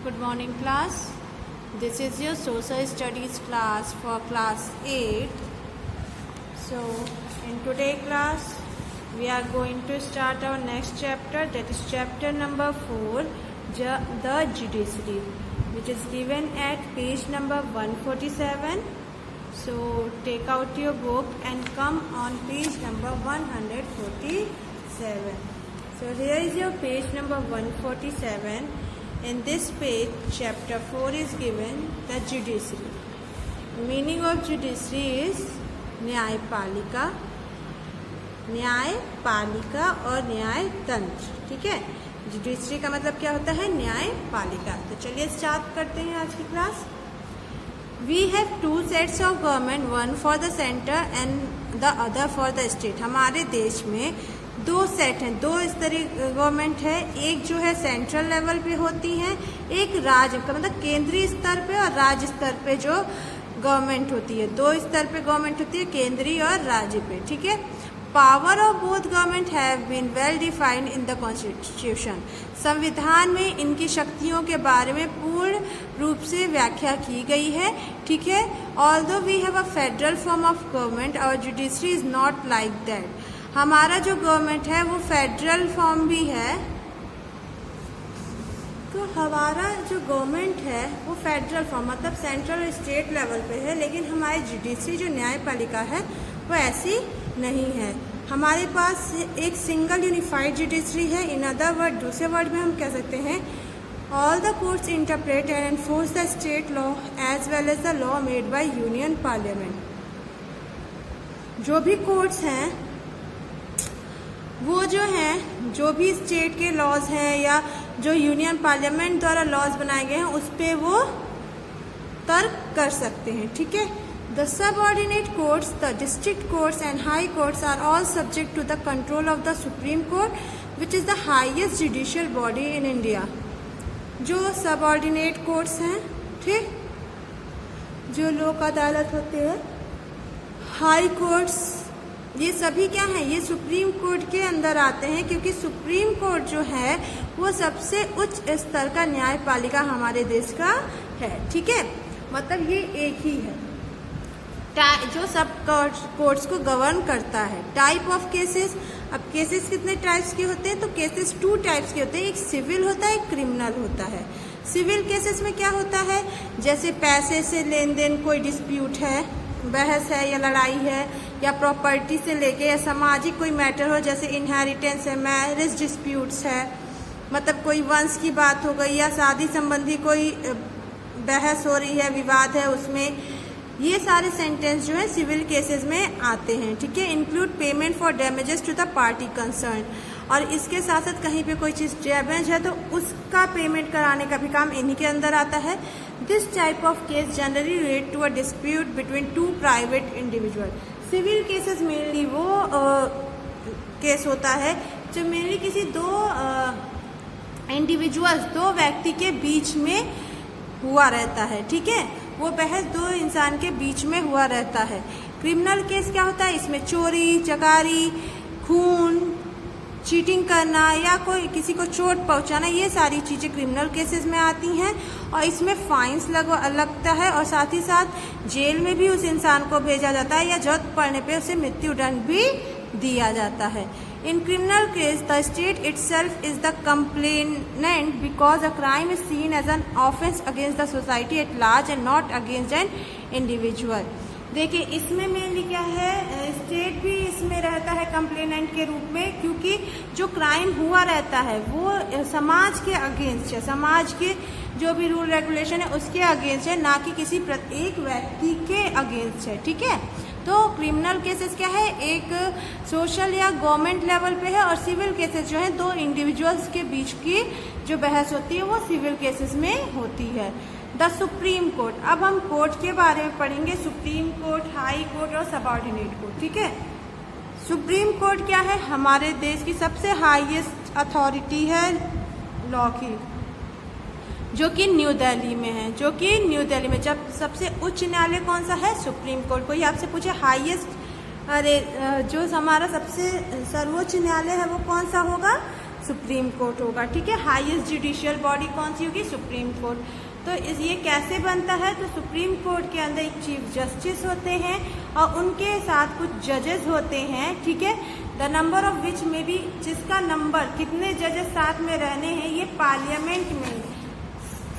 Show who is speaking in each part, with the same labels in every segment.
Speaker 1: Good morning class. This is your social studies class for class 8. So in today's class we are going to start our next chapter, that is chapter number 4, the judiciary, which is given at page number 147. So take out your book and come on page number 147. So here is your page number 147. In this page, chapter 4 is given, the judiciary. Meaning of judiciary is न्यायपालिका, न्यायपालिका और न्याय तंत्र. ठीक है, judiciary का मतलब क्या होता है? न्यायपालिका. तो चलिए स्टार्ट करते हैं आज की class. We have two sets of government, one for the center and the other for the state. हमारे देश में दो सेट हैं, दो स्तरीय गवर्नमेंट है. एक जो है सेंट्रल लेवल पे होती है, एक राज्य का मतलब केंद्रीय स्तर पे और राज्य स्तर पे जो गवर्नमेंट होती है. दो स्तर पे गवर्नमेंट होती है, केंद्रीय और राज्य पे. ठीक है. Power of both government have been well defined in the constitution. संविधान में इनकी शक्तियों के बारे में पूर्ण रूप से व्याख्या की गई है. ठीक है. Although we have a federal form of government, our judiciary is not like that. हमारा जो गवर्नमेंट है वो फेडरल फॉर्म भी है. तो हमारा जो गवर्नमेंट है वो फेडरल फॉर्म मतलब सेंट्रल और स्टेट लेवल पे है, लेकिन हमारी जुडिशरी जो न्यायपालिका है वो ऐसी नहीं है. हमारे पास एक सिंगल यूनिफाइड जुडिशरी है. इन अदर वर्ड, दूसरे वर्ड में हम कह सकते हैं all the courts interpret and enforce the state law as well as the law made by union parliament. जो भी कोर्ट्स हैं वो जो हैं, जो भी स्टेट के लॉज हैं या जो यूनियन पार्लियामेंट द्वारा लॉज बनाए गए हैं उस पर वो तर्क कर सकते हैं. ठीक है. The subordinate courts, the district courts and high courts are all subject to the control of the supreme court which is the highest judicial body in India. जो सबऑर्डिनेट कोर्ट्स हैं, ठीक, जो लोक अदालत होते हैं, हाई कोर्ट्स, ये सभी क्या हैं? ये सुप्रीम कोर्ट के अंदर आते हैं, क्योंकि सुप्रीम कोर्ट जो है वो सबसे उच्च स्तर का न्यायपालिका हमारे देश का है. ठीक है. मतलब ये एक ही है जो सब कोर्ट्स को गवर्न करता है. Type of cases. अब केसेस कितने टाइप्स के होते हैं? तो केसेस 2 टाइप्स के होते हैं. एक सिविल होता है, एक क्रिमिनल होता है. सिविल केसेस में क्या होता है? जैसे पैसे से लेन देन, कोई डिस्प्यूट है, बहस है या लड़ाई है, या प्रॉपर्टी से लेके या सामाजिक कोई मैटर हो, जैसे इनहेरिटेंस है, मैरिज डिस्प्यूट्स है, मतलब कोई वंश की बात हो गई या शादी संबंधी कोई बहस हो रही है, विवाद है उसमें. ये सारे सेंटेंस जो है सिविल केसेस में आते हैं. ठीक है. Include payment for damages to the party concern. और इसके साथ साथ कहीं पे कोई चीज़ डैमेज है तो उसका पेमेंट कराने का भी काम इन्हीं के अंदर आता है. This type of case generally relate to a dispute between 2 private individual. Civil cases mainly वो केस होता है जो मेनली किसी दो इंडिविजुअल्स, 2 व्यक्ति के बीच में हुआ रहता है. ठीक है. वो बहस 2 इंसान के बीच में हुआ रहता है. क्रिमिनल केस क्या होता है? इसमें चोरी, चकारी, खून, चीटिंग करना या कोई किसी को चोट पहुंचाना, ये सारी चीज़ें क्रिमिनल केसेस में आती हैं. और इसमें फाइन्स लगता है और साथ ही साथ जेल में भी उस इंसान को भेजा जाता है या जरूरत पड़ने पे उसे मृत्युदंड भी दिया जाता है. In criminal case the state itself is the complainant because a crime is seen as an offence against the society at large and not against an individual. देखिए इसमें मेनली क्या है, स्टेट भी इसमें रहता है कंप्लेनेंट के रूप में, क्योंकि जो क्राइम हुआ रहता है वो समाज के अगेंस्ट है, समाज के जो भी रूल रेगुलेशन है उसके अगेंस्ट है, ना कि किसी प्रत्येक व्यक्ति के अगेंस्ट है. ठीक है. तो क्रिमिनल केसेस क्या है, एक सोशल या गवर्नमेंट लेवल पे है, और सिविल केसेस जो है 2 इंडिविजुअल्स के बीच की जो बहस होती है वो सिविल केसेस में होती है. The supreme court. अब हम कोर्ट के बारे में पढ़ेंगे. सुप्रीम कोर्ट, हाई कोर्ट और सबऑर्डिनेट कोर्ट. ठीक है. सुप्रीम कोर्ट क्या है? हमारे देश की सबसे हाईएस्ट अथॉरिटी है लॉ की, जो कि न्यू दिल्ली में है. जब सबसे उच्च न्यायालय कौन सा है? Supreme court. कोई आपसे पूछे हाईएस्ट, अरे जो हमारा सबसे सर्वोच्च न्यायालय है वो कौन सा होगा? सुप्रीम कोर्ट होगा, ठीक है। हाईएस्ट जुडिशियल बॉडी कौन सी होगी? Supreme court. तो ये कैसे बनता है? तो सुप्रीम कोर्ट के अंदर एक चीफ जस्टिस होते हैं और उनके साथ कुछ जजेस होते हैं, ठीक है। द नंबर ऑफ विच में भी, जिसका नंबर कितने जजेस साथ में रहने हैं, ये पार्लियामेंट में,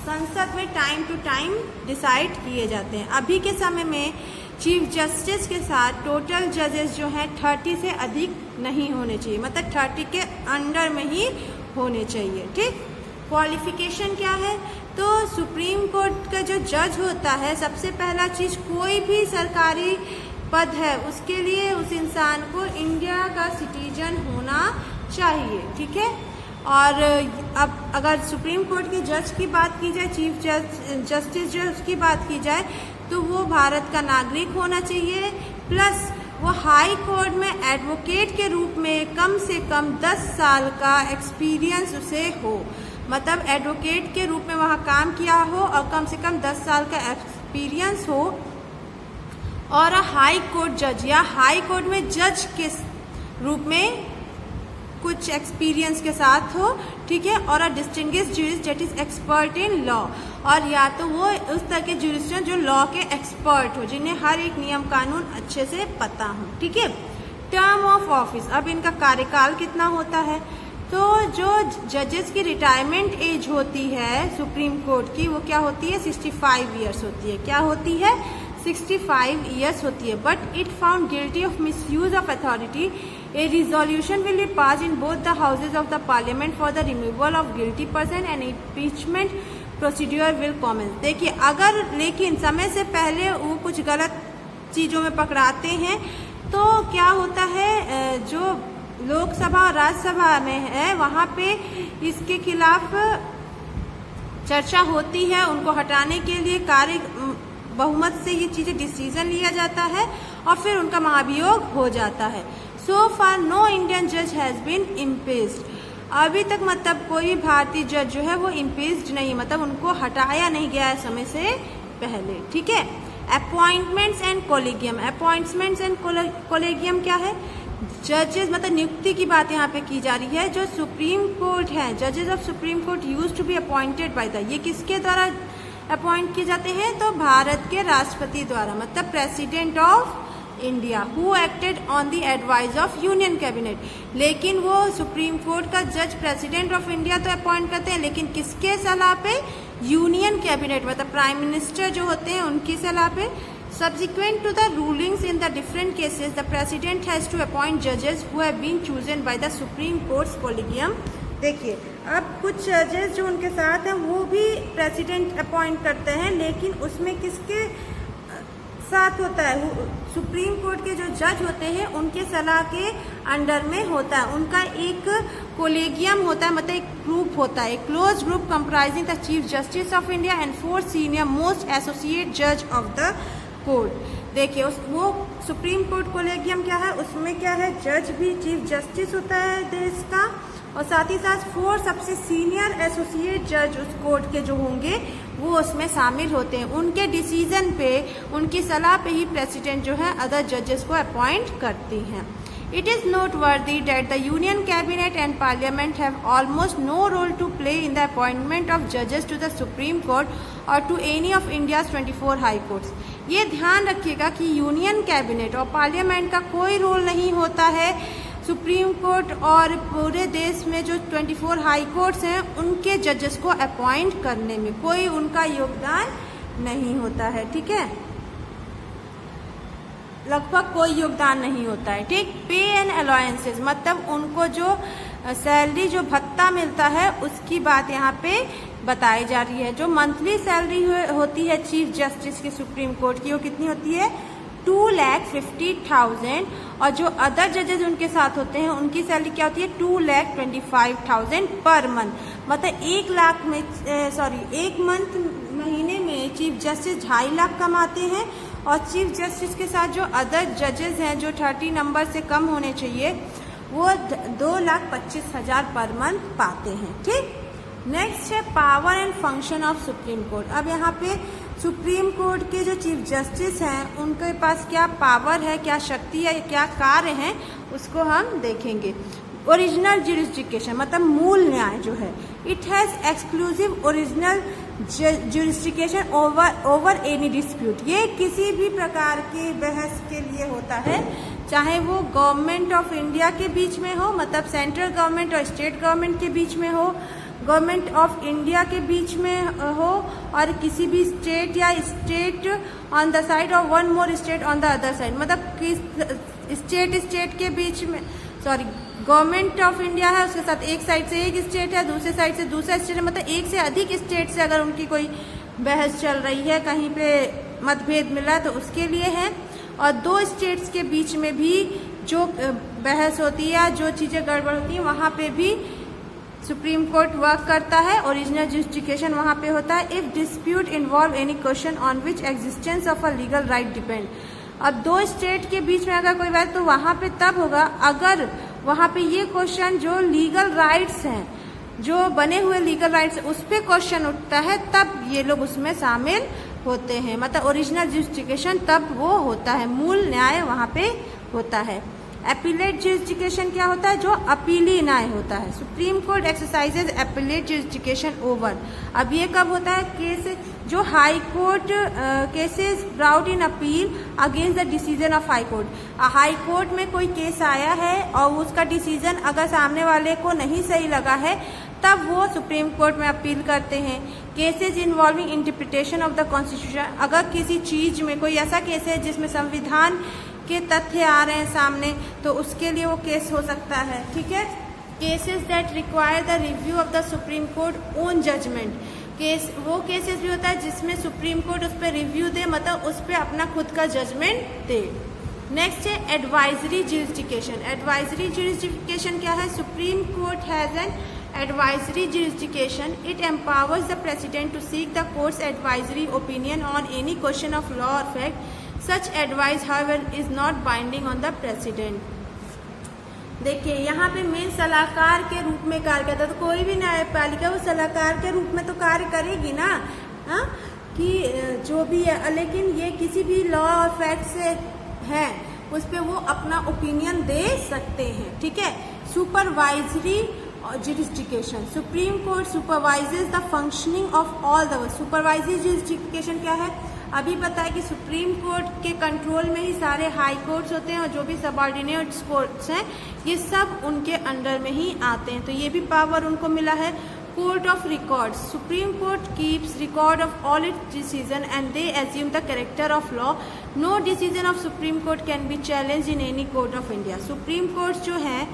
Speaker 1: संसद में टाइम टू टाइम डिसाइड किए जाते हैं। अभी के समय में चीफ जस्टिस के साथ टोटल जजेस जो हैं 30 से अधिक नहीं होने चाहिए, मतलब 30 के अंडर में ही होने चाहिए, ठीक। क्वालिफिकेशन क्या है? तो सुप्रीम कोर्ट का जो जज होता है, सबसे पहला चीज, कोई भी सरकारी पद है उसके लिए उस इंसान को इंडिया का सिटीजन होना चाहिए, ठीक है। और अब अगर सुप्रीम कोर्ट के जज की बात की जाए, चीफ जस्टिस जो उसकी बात की जाए, तो वो भारत का नागरिक होना चाहिए, प्लस वो हाई कोर्ट में एडवोकेट के रूप में कम से कम 10 साल का एक्सपीरियंस उसे हो, मतलब एडवोकेट के रूप में वहाँ काम किया हो और कम से कम 10 साल का एक्सपीरियंस हो, और हाई कोर्ट जज या हाई कोर्ट में जज के रूप में कुछ एक्सपीरियंस के साथ हो, ठीक है। और a distinguished jurist that is expert in law, और या तो वो उस तरह के जूरिस्टियन जो लॉ के एक्सपर्ट हो, जिन्हें हर एक नियम कानून अच्छे से पता हो, ठीक है। टर्म ऑफ ऑफिस, अब इनका कार्यकाल कितना होता है? तो जो जजेस की रिटायरमेंट एज होती है सुप्रीम कोर्ट की, वो क्या होती है? 65 ईयर्स होती है। क्या होती है? 65 ईयर्स होती है। But it found guilty of misuse of authority, a resolution will be passed in both the houses of the parliament for the removal of guilty person and impeachment procedure will commence। देखिए, अगर लेकिन समय से पहले वो कुछ गलत चीज़ों में पकड़ाते हैं तो क्या होता है, जो लोकसभा और राज्यसभा में है वहाँ पे इसके खिलाफ चर्चा होती है, उनको हटाने के लिए कार्य बहुमत से ये चीज़ें डिसीजन लिया जाता है और फिर उनका महाभियोग हो जाता है। सो फार नो इंडियन जज हैज़ बीन इम्पीच्ड, अभी तक मतलब कोई भारतीय जज जो है वो इम्पीच्ड नहीं, मतलब उनको हटाया नहीं गया है समय से पहले, ठीक है। अपॉइंटमेंट्स एंड कोलेगियम, अपॉइंटमेंट्स एंड कोलेगियम क्या है? जजेस, मतलब नियुक्ति की बात यहाँ पे की जा रही है। जो सुप्रीम कोर्ट है, जजेस of supreme court used to be appointed by the, ये किसके द्वारा अपॉइंट किए जाते हैं? तो भारत के राष्ट्रपति द्वारा, मतलब president of India, who acted on the advice of union cabinet. लेकिन वो सुप्रीम कोर्ट का जज प्रेसिडेंट ऑफ इंडिया तो अपॉइंट करते हैं, लेकिन किसके सलाह पे? यूनियन कैबिनेट, मतलब प्राइम मिनिस्टर जो होते हैं उनकी सलाह पे। Subsequent to the rulings in the different cases, the president has to appoint judges who have been chosen by the Supreme Court's collegium। देखिए, अब कुछ जजेस जो उनके साथ हैं वो भी प्रेसिडेंट अपॉइंट करते हैं, लेकिन उसमें किसके साथ होता है? सुप्रीम कोर्ट के जो जज होते हैं उनके सलाह के अंडर में होता है। उनका एक कोलेगियम होता है, मतलब एक ग्रुप होता है, एक close group comprising the chief justice of India and 4 senior most associate जज ऑफ द कोर्ट। देखिए, वो सुप्रीम कोर्ट कोलेगियम क्या है? उसमें क्या है? जज भी चीफ जस्टिस होता है देश का, और साथ ही साथ 4 सबसे सीनियर एसोसिएट जज उस कोर्ट के जो होंगे वो उसमें शामिल होते हैं। उनके डिसीजन पे, उनकी सलाह पे ही प्रेसिडेंट जो है अदर जजेस को अपॉइंट करती हैं। It is noteworthy that the Union Cabinet and Parliament have almost no role to play in the appointment of judges to the Supreme Court or to any of India's 24 High Courts। ये ध्यान रखिएगा कि union cabinet और parliament का कोई role नहीं होता है सुप्रीम कोर्ट और पूरे देश में जो 24 हाई कोर्ट्स हैं उनके जजेस को अपॉइंट करने में कोई उनका योगदान नहीं होता है, ठीक है, लगभग कोई योगदान नहीं होता है, ठीक। पे एंड अलाउंसेस, मतलब उनको जो सैलरी, जो भत्ता मिलता है उसकी बात यहाँ पे बताई जा रही है। जो मंथली सैलरी होती है चीफ जस्टिस की सुप्रीम कोर्ट की, वो कितनी होती है? 2,50,000, और जो अदर जजेस उनके साथ होते हैं उनकी सैलरी क्या होती है? 2,25,000 पर मंथ। मतलब 1 लाख में एक मंथ महीने में चीफ जस्टिस 2.5 लाख कमाते हैं, और चीफ जस्टिस के साथ जो अदर जजेस हैं जो 30 नंबर से कम होने चाहिए वो 2,25,000 पर मंथ पाते हैं, ठीक। नेक्स्ट है power and function of supreme court. अब यहाँ पे सुप्रीम कोर्ट के जो चीफ जस्टिस हैं उनके पास क्या पावर है, क्या शक्ति है, क्या कार्य हैं, उसको हम देखेंगे। ओरिजिनल ज्यूरिसडिक्शन मतलब मूल न्याय जो है, it has exclusive original jurisdiction over any dispute. ये किसी भी प्रकार की बहस के लिए होता है, चाहे वो गवर्नमेंट ऑफ इंडिया के बीच में हो, मतलब सेंट्रल गवर्नमेंट और स्टेट गवर्नमेंट के बीच में हो, गवर्नमेंट ऑफ इंडिया के बीच में हो, और किसी भी स्टेट या स्टेट ऑन द साइड और one more state on the other side, मतलब किस स्टेट के बीच में, सॉरी, गवर्नमेंट ऑफ इंडिया है, उसके साथ एक साइड से एक स्टेट है, दूसरे साइड से दूसरा स्टेट है, मतलब एक से अधिक स्टेट से अगर उनकी कोई बहस चल रही है, कहीं पे मतभेद मिला तो उसके लिए है। और दो स्टेट्स के बीच में भी जो बहस होती है, जो चीज़ें गड़बड़ होती हैं, वहाँ पे भी सुप्रीम कोर्ट वर्क करता है, ओरिजिनल जस्टिफिकेशन वहाँ पे होता है। If dispute involve any question on which existence of a legal right depend. अब दो स्टेट के बीच में अगर कोई बात, तो वहाँ पे तब होगा अगर वहाँ पे ये क्वेश्चन जो लीगल राइट्स हैं, जो बने हुए लीगल राइट्स, उस पर क्वेश्चन उठता है, तब ये लोग उसमें शामिल होते हैं, मतलब ओरिजिनल जस्टिफिकेशन तब वो होता है, मूल न्याय वहाँ पे होता है। एपीलेट जस्टिफिकेशन क्या होता है? जो अपीली न्याय होता है। Supreme court exercises appellate justification over. अब ये कब होता है? केस जो high court cases brought in appeal against the decision of high court. High court में कोई केस आया है और उसका डिसीजन अगर सामने वाले को नहीं सही लगा है, तब वो सुप्रीम कोर्ट में अपील करते हैं। Cases involving interpretation of the constitution. अगर किसी चीज में कोई ऐसा केस है जिसमें संविधान के तथ्य आ रहे हैं सामने, तो उसके लिए वो केस हो सकता है। ठीक है। Cases that require the review of the supreme court own judgment. Case वो केसेस भी होता है जिसमें सुप्रीम कोर्ट उस पर रिव्यू दे, मतलब उस पर अपना खुद का जजमेंट दे। नेक्स्ट है एडवाइजरी ज्यूरिसडिक्शन। एडवाइजरी ज्यूरिसडिक्शन क्या है? Supreme court has an advisory jurisdiction. It empowers the president to seek the court's advisory opinion on any question of law or fact. Such advice, however, is not binding on the president. देखिए यहाँ पे main सलाहकार के रूप में कार्य करता है, तो कोई भी न्यायपालिका वो सलाहकार के रूप में तो कार्य करेगी ना, हाँ, कि जो भी है, लेकिन ये किसी भी लॉ और फैक्ट से है उस पर वो अपना ओपिनियन दे सकते हैं। ठीक है। Supervisory jurisdiction. Supreme Court supervises the functioning of all the supervisory jurisdiction क्या है? अभी पता है कि सुप्रीम कोर्ट के कंट्रोल में ही सारे हाई कोर्ट्स होते हैं और जो भी सबऑर्डिनेट कोर्ट्स हैं ये सब उनके अंडर में ही आते हैं, तो ये भी पावर उनको मिला है। Court of record. Supreme court keeps record of all its decision and they assume the character of law. No decision of supreme court can be challenge in any court of India. Supreme court जो है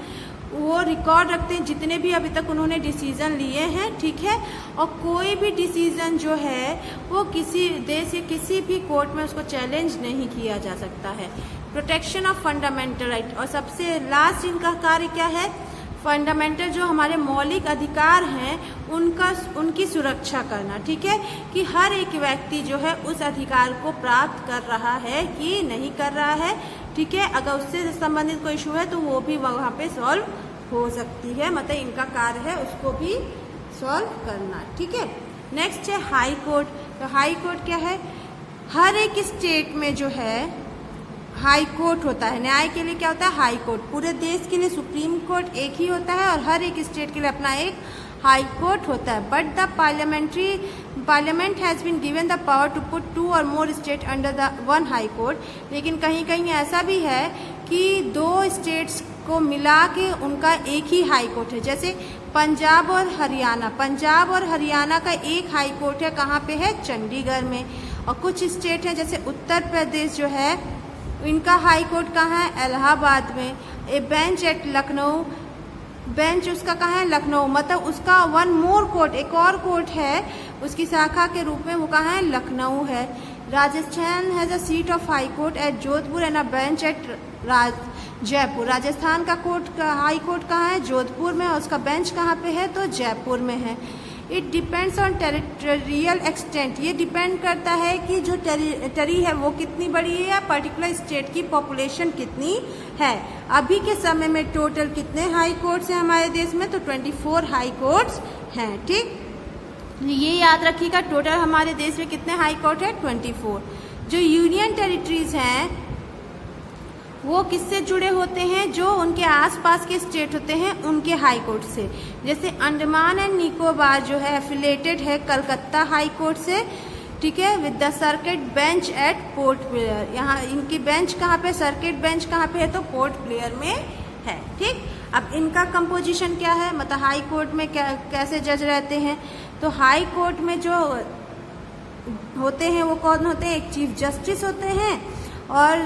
Speaker 1: वो record रखते हैं जितने भी अभी तक उन्होंने डिसीजन लिए हैं। ठीक है। और कोई भी डिसीजन जो है वो किसी देश के किसी भी कोर्ट में उसको चैलेंज नहीं किया जा सकता है। Protection of fundamental right. और सबसे लास्ट इनका कार्य क्या है? फंडामेंटल जो हमारे मौलिक अधिकार हैं उनकी सुरक्षा करना। ठीक है। कि हर एक व्यक्ति जो है उस अधिकार को प्राप्त कर रहा है कि नहीं कर रहा है। ठीक है। अगर उससे संबंधित कोई इशू है तो वो भी वहाँ पे सॉल्व हो सकती है, मतलब इनका कार्य है उसको भी सॉल्व करना। ठीक है। नेक्स्ट है हाई कोर्ट। तो हाई कोर्ट क्या है? हर एक स्टेट में जो है हाई कोर्ट होता है। न्याय के लिए क्या होता है? High court. पूरे देश के लिए सुप्रीम कोर्ट एक ही होता है और हर एक स्टेट के लिए अपना एक हाई कोर्ट होता है। But the parliament has been given the power to put 2 or more state under the one high court. लेकिन कहीं कहीं ऐसा भी है कि 2 स्टेट्स को मिला के उनका एक ही हाई कोर्ट है, जैसे पंजाब और हरियाणा। पंजाब और हरियाणा का एक हाई कोर्ट है, कहाँ पे है? चंडीगढ़ में। और कुछ स्टेट हैं जैसे उत्तर प्रदेश जो है, इनका हाई कोर्ट कहाँ है? इलाहाबाद में। A bench at Lucknow, bench उसका कहाँ है? लखनऊ, मतलब उसका वन मोर कोर्ट, एक और कोर्ट है उसकी शाखा के रूप में, वो कहाँ है? लखनऊ है। Rajasthan has a seat of high court at Jodhpur and a bench at Jaipur. Rajasthan का हाई कोर्ट कहाँ है? जोधपुर में, और उसका बेंच कहाँ पे है? तो जयपुर में है। It depends on territorial extent. ये डिपेंड करता है कि जो टेरी है वो कितनी बड़ी है या पर्टिकुलर स्टेट की पॉपुलेशन कितनी है। अभी के समय में टोटल कितने हाई कोर्ट्स हैं हमारे देश में? तो 24 हाई कोर्ट्स हैं। ठीक, ये याद रखिएगा, टोटल हमारे देश में कितने हाई कोर्ट है? 24। जो यूनियन टेरिटरीज हैं वो किससे जुड़े होते हैं, जो उनके आसपास के स्टेट होते हैं उनके हाई कोर्ट से। जैसे अंडमान एंड निकोबार जो है एफिलेटेड है कलकत्ता हाई कोर्ट से, ठीक है, with the circuit bench at Port Blair. यहाँ इनकी बेंच कहाँ पे, सर्किट बेंच कहाँ पे है, तो पोर्ट ब्लेयर में है। ठीक, अब इनका कंपोजिशन क्या है, मतलब हाई कोर्ट में कैसे जज रहते हैं। तो हाई कोर्ट में जो होते हैं वो कौन होते हैं, एक चीफ जस्टिस होते हैं और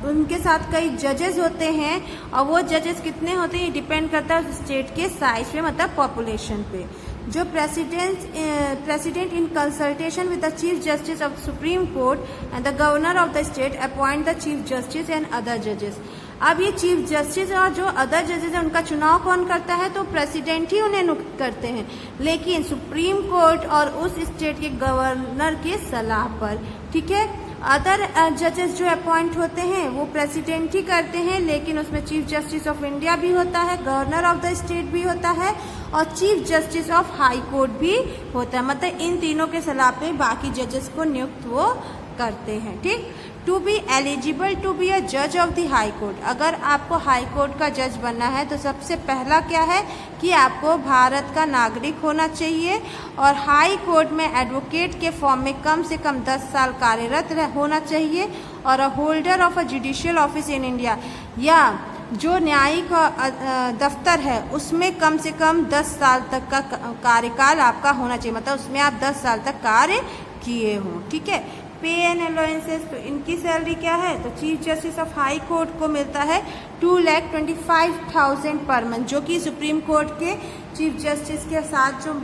Speaker 1: उनके साथ कई जजेस होते हैं, और वो जजेस कितने होते हैं डिपेंड करता है उस स्टेट के साइज पे, मतलब पॉपुलेशन पे। जो president in consultation with the chief justice of supreme court and the governor of the state appoint the chief justice and other जजेस। अब ये चीफ जस्टिस और जो अदर जजेस है उनका चुनाव कौन करता है, तो प्रेसिडेंट ही उन्हें नियुक्त करते हैं, लेकिन सुप्रीम कोर्ट और उस स्टेट के गवर्नर के सलाह पर। ठीक है, अदर जजेस जो अपॉइंट होते हैं वो प्रेसिडेंट ही करते हैं, लेकिन उसमें चीफ जस्टिस ऑफ इंडिया भी होता है, गवर्नर ऑफ द स्टेट भी होता है और chief justice of high court भी होता है। मतलब इन तीनों के सलाह पे बाकी जजेस को नियुक्त वो करते हैं। ठीक, to be eligible to be a जज ऑफ द हाई कोर्ट, अगर आपको हाई कोर्ट का जज बनना है तो सबसे पहला क्या है कि आपको भारत का नागरिक होना चाहिए और हाई कोर्ट में एडवोकेट के फॉर्म में कम से कम 10 साल कार्यरत होना चाहिए और a holder of a judicial office in India, या जो न्यायिक दफ्तर है उसमें कम से कम 10 साल तक का कार्यकाल आपका होना चाहिए, मतलब उसमें आप 10 साल तक कार्य किए हों। ठीक है, पे एंड अलाउंसेस, तो इनकी सैलरी क्या है, तो chief justice of high court को मिलता है 2,25,000 पर मंथ, जो कि सुप्रीम कोर्ट के चीफ जस्टिस के साथ जो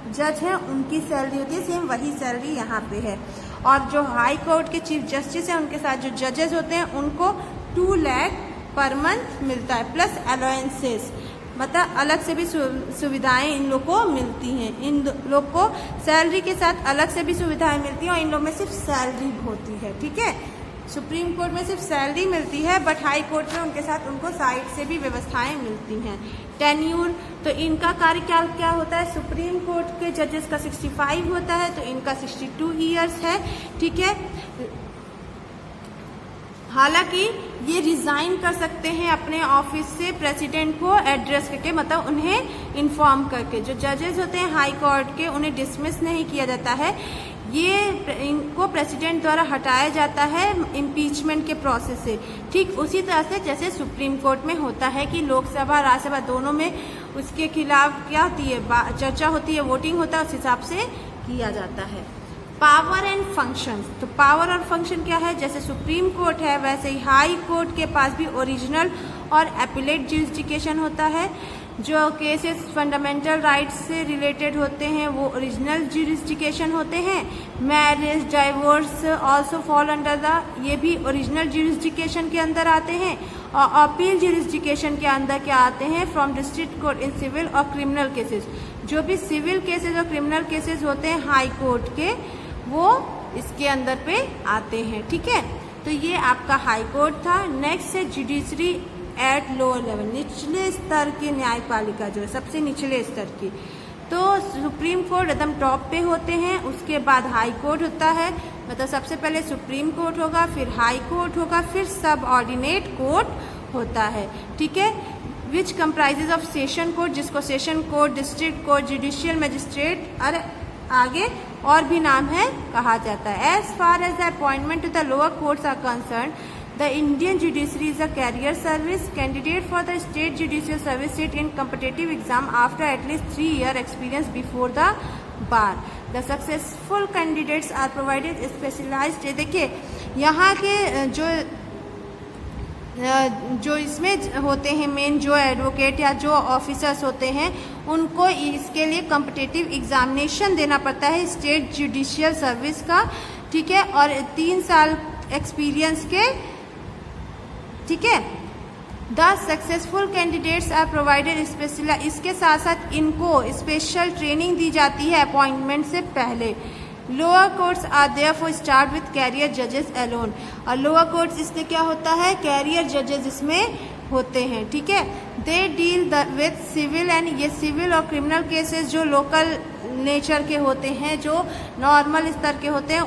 Speaker 1: जज हैं उनकी सैलरी होती है, सेम वही सैलरी यहाँ पे है। और जो हाई कोर्ट के चीफ जस्टिस हैं उनके साथ जो जजेस होते हैं उनको 2 लाख पर मंथ मिलता है, प्लस अलाउंसेस, मतलब अलग से भी सुविधाएं इन लोग को मिलती हैं। इन लोग को सैलरी के साथ अलग से भी सुविधाएं मिलती हैं और इन लोग में सिर्फ सैलरी होती है। ठीक है, सुप्रीम कोर्ट में सिर्फ सैलरी मिलती है, बट हाई कोर्ट में उनके साथ उनको साइड से भी व्यवस्थाएं मिलती हैं। टेन्यूर, तो इनका कार्यकाल क्या होता है, सुप्रीम कोर्ट के जजेस का 65 होता है, तो इनका 62 ईयर्स है। ठीक है, हालांकि ये रिजाइन कर सकते हैं अपने ऑफिस से प्रेसिडेंट को एड्रेस करके, मतलब उन्हें इन्फॉर्म करके। जो जजेस होते हैं हाई कोर्ट के उन्हें डिसमिस नहीं किया जाता है, ये इनको प्रेसिडेंट द्वारा हटाया जाता है इम्पीचमेंट के प्रोसेस से। ठीक उसी तरह से जैसे सुप्रीम कोर्ट में होता है कि लोकसभा राज्यसभा दोनों में उसके खिलाफ क्या होती है, चर्चा होती है, वोटिंग होता है, उस हिसाब से किया जाता है। पावर एंड फंक्शंस, तो पावर और फंक्शन क्या है, जैसे सुप्रीम कोर्ट है वैसे ही हाई कोर्ट के पास भी ओरिजिनल और एपिलेट ज्यूरिसडिक्शन होता है। जो केसेस फंडामेंटल राइट्स से रिलेटेड होते हैं वो ओरिजिनल ज्यूरिसडिक्शन होते हैं। Marriage, divorce also fall under the, ये भी ओरिजिनल ज्यूरिसडिक्शन के अंदर आते हैं। और अपील ज्यूरिसडिक्शन के अंदर क्या आते हैं, from district court in civil और क्रिमिनल केसेस। जो भी सिविल केसेस और क्रिमिनल केसेस होते हैं हाई कोर्ट के, वो इसके अंदर पे आते हैं। ठीक है, तो ये आपका हाई कोर्ट था। नेक्स्ट है जुडिशरी एट लोअर लेवल, निचले स्तर की न्यायपालिका जो है सबसे निचले स्तर की। तो सुप्रीम कोर्ट एकदम टॉप पे होते हैं, उसके बाद हाई कोर्ट होता है, मतलब सबसे पहले सुप्रीम कोर्ट होगा, फिर हाई कोर्ट होगा, फिर सब ऑर्डिनेट कोर्ट होता है। ठीक है, which comprises of session court, जिसको session court, district court, judicial magistrate और आगे और भी नाम है कहा जाता है। As far as the appointment to the lower courts are concern, the Indian judiciary is a career service. Candidate for the state judicial service sit in competitive exam after at least 3 year experience before the bar. The successful candidates are provided specialised, देखिए यहाँ के जो इसमें होते हैं main जो advocate या जो ऑफिसर्स होते हैं उनको इसके लिए कॉम्पिटिटिव एग्जामिनेशन देना पड़ता है स्टेट जुडिशियल सर्विस का। ठीक है, और 3 साल एक्सपीरियंस के। ठीक है, the successful candidates are provided special, इसके साथ साथ इनको स्पेशल ट्रेनिंग दी जाती है अपॉइंटमेंट से पहले। Lower courts are there for start with career जजेस अलोन, और लोअर कोर्ट्स इसलिए क्या होता है, कैरियर जजेस इसमें होते हैं। ठीक है, they deal with civil and, ये सिविल और क्रिमिनल केसेस जो लोकल नेचर के होते हैं, जो नॉर्मल स्तर के होते हैं,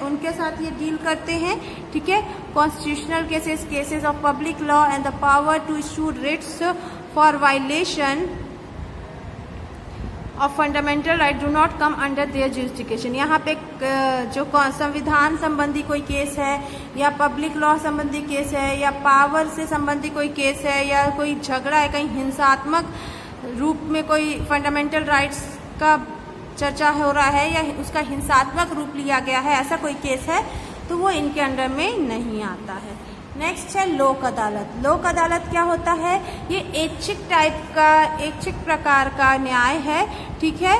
Speaker 1: उनके साथ ये डील करते हैं, ठीक है। Constitutional cases, cases of public law and the power to issue writs for violation of fundamental right do not come under their jurisdiction. यहाँ पे जो संविधान संबंधी कोई केस है या पब्लिक लॉ संबंधी केस है या पावर से संबंधी कोई केस है या कोई झगड़ा है, कहीं हिंसात्मक रूप में कोई फंडामेंटल राइट्स का चर्चा हो रहा है या उसका हिंसात्मक रूप लिया गया है, ऐसा कोई केस है तो वो इनके अंडर में नहीं आता है। नेक्स्ट है लोक अदालत। लोक अदालत क्या होता है? ये ऐच्छिक प्रकार का न्याय है, ठीक है।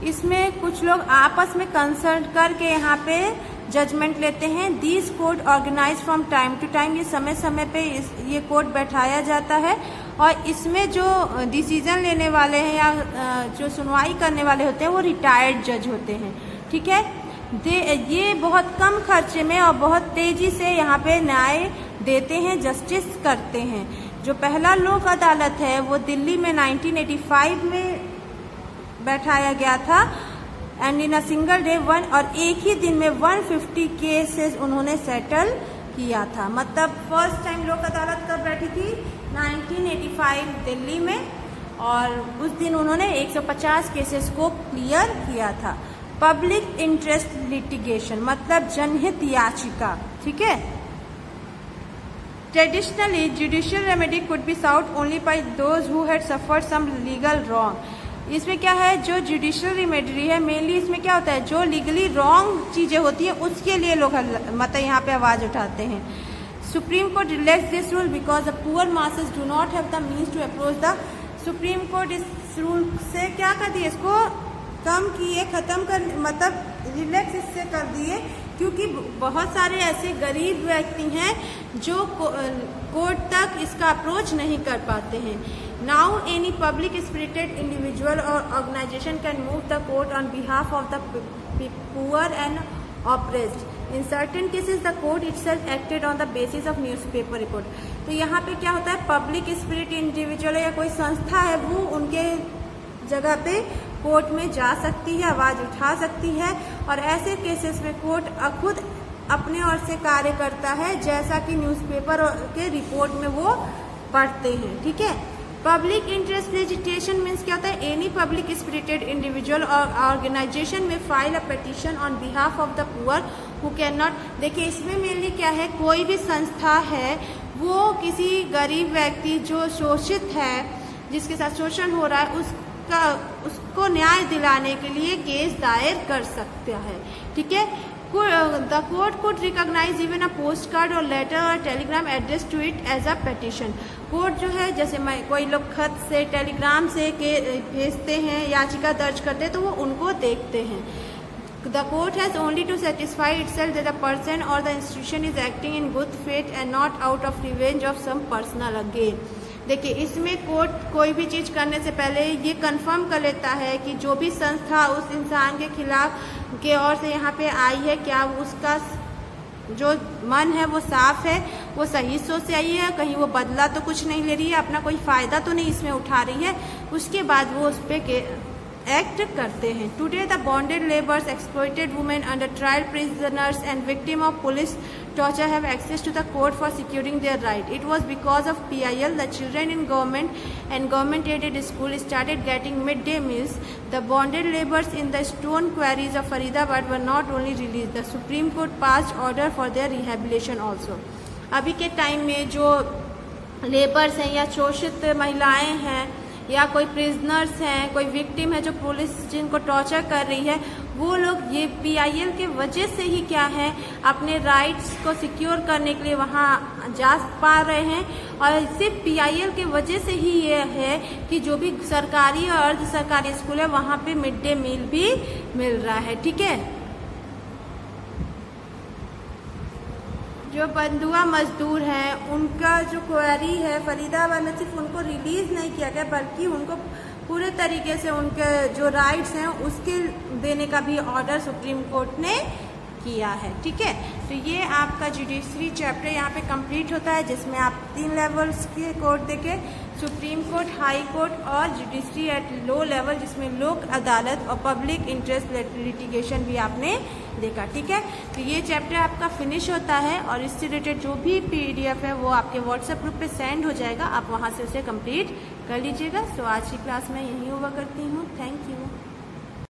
Speaker 1: इसमें कुछ लोग आपस में कंसल्ट करके यहाँ पे जजमेंट लेते हैं। These court organise from time to time, ये समय समय पे ये कोर्ट बैठाया जाता है और इसमें जो डिसीजन लेने वाले हैं या जो सुनवाई करने वाले होते हैं वो रिटायर्ड जज होते हैं, ठीक है। ये बहुत कम खर्चे में और बहुत तेजी से यहाँ पे न्याय देते हैं, जस्टिस करते हैं। जो पहला लोक अदालत है वो दिल्ली में 1985 में बैठाया गया था and in a single day और एक ही दिन में 150 केसेस उन्होंने सेटल किया था। मतलब फर्स्ट टाइम लोक अदालत कब बैठी थी? 1985 दिल्ली में, और उस दिन उन्होंने 150 केसेस को क्लियर किया था। पब्लिक इंटरेस्ट लिटिगेशन मतलब जनहित याचिका, ठीक है। Traditionally judicial remedy could be sought only by those who had suffered some legal wrong. इसमें क्या है, जो जुडिशियल रेमेडी है मेनली इसमें क्या होता है, जो लीगली रॉन्ग चीजें होती है उसके लिए लोग मतलब यहाँ पे आवाज उठाते हैं। Supreme court relax this rule because the poor masses do not have the means to approach the. Supreme court इस रूल से क्या कर दिए, इसको कम किए, खत्म कर, मतलब रिलैक्स इससे कर दिए, क्योंकि बहुत सारे ऐसे गरीब व्यक्ति हैं जो कोर्ट तक इसका अप्रोच नहीं कर पाते हैं। Now any public spirited individual और organisation can move the court on behalf of the poor and oppressed. In certain cases the court itself acted on the basis of newspaper report. तो यहाँ पे क्या होता है, पब्लिक स्पिरिट इंडिविजुअल या कोई संस्था है वो उनके जगह पे कोर्ट में जा सकती है, आवाज उठा सकती है, और ऐसे केसेस में कोर्ट खुद अपने ओर से कार्य करता है, जैसा कि न्यूज़पेपर के रिपोर्ट में वो पढ़ते हैं, ठीक है। पब्लिक इंटरेस्ट लिटिगेशन मीन्स क्या होता है, एनी पब्लिक स्पिरिटेड इंडिविजुअल और ऑर्गेनाइजेशन में file a petition on behalf of the poor who can not. देखिए इसमें मेनली क्या है, कोई भी संस्था है वो किसी गरीब व्यक्ति जो शोषित है, जिसके साथ शोषण हो रहा है, उसको न्याय दिलाने के लिए केस दायर कर सकता है, ठीक है। The court could recognise even a post card और लेटर और telegram address to it as a petition. Court जो है, जैसे कोई लोग खत से, टेलीग्राम से भेजते हैं, याचिका दर्ज करते हैं, तो वो उनको देखते हैं। The court has only to satisfy itself that the person or the institution is acting in good faith and not out of revenge of some personal gain। देखिए इसमें कोर्ट कोई भी चीज करने से पहले ये कंफर्म कर लेता है कि जो भी संस्था उस इंसान के खिलाफ के ओर से यहाँ पे आई है, क्या उसका जो मन है वो साफ है, वो सही सोच से आई है, कहीं वो बदला तो कुछ नहीं ले रही है, अपना कोई फायदा तो नहीं इसमें उठा रही है, उसके बाद वो उस पर एक्ट करते हैं। Today the bonded labours, exploited women, under trial prisoners and victim of police torture have access to the court for securing their right. It was because of PIL the children in government and government aided school started getting midday meals. The bonded laborers in the stone quarries of Faridabad were not only released, the Supreme Court passed order for their rehabilitation also. अभी के time में जो labours हैं या शोषित महिलाएं हैं या कोई प्रिजनर्स हैं, कोई विक्टिम है जो पुलिस जिनको टॉर्चर कर रही है, वो लोग ये PIL के वजह से ही क्या है अपने राइट्स को सिक्योर करने के लिए वहाँ जा पा रहे हैं, और सिर्फ PIL के वजह से ही ये है कि जो भी सरकारी और अर्ध सरकारी स्कूल है वहाँ पे मिड डे मील भी मिल रहा है, ठीक है। जो बंधुआ मजदूर हैं उनका जो क्वेरी है फरीदाबाद में, सिर्फ उनको रिलीज नहीं किया गया बल्कि उनको पूरे तरीके से उनके जो राइट्स हैं उसके देने का भी ऑर्डर सुप्रीम कोर्ट ने किया है, ठीक है। तो ये आपका जुडिशरी चैप्टर यहाँ पे कंप्लीट होता है, जिसमें आप 3 लेवल्स के कोर्ट देखे, सुप्रीम कोर्ट, हाई कोर्ट और जुडिशरी एट लो लेवल, जिसमें लोक अदालत और पब्लिक इंटरेस्ट लिटिगेशन भी आपने देखा। ठीक है, तो ये चैप्टर आपका फिनिश होता है और इससे रिलेटेड जो भी PDF है वो आपके व्हाट्सएप ग्रुप पे सेंड हो जाएगा, आप वहाँ से उसे कंप्लीट कर लीजिएगा। सो आज की क्लास मैं यहीं ओवर करती हूँ। Thank you.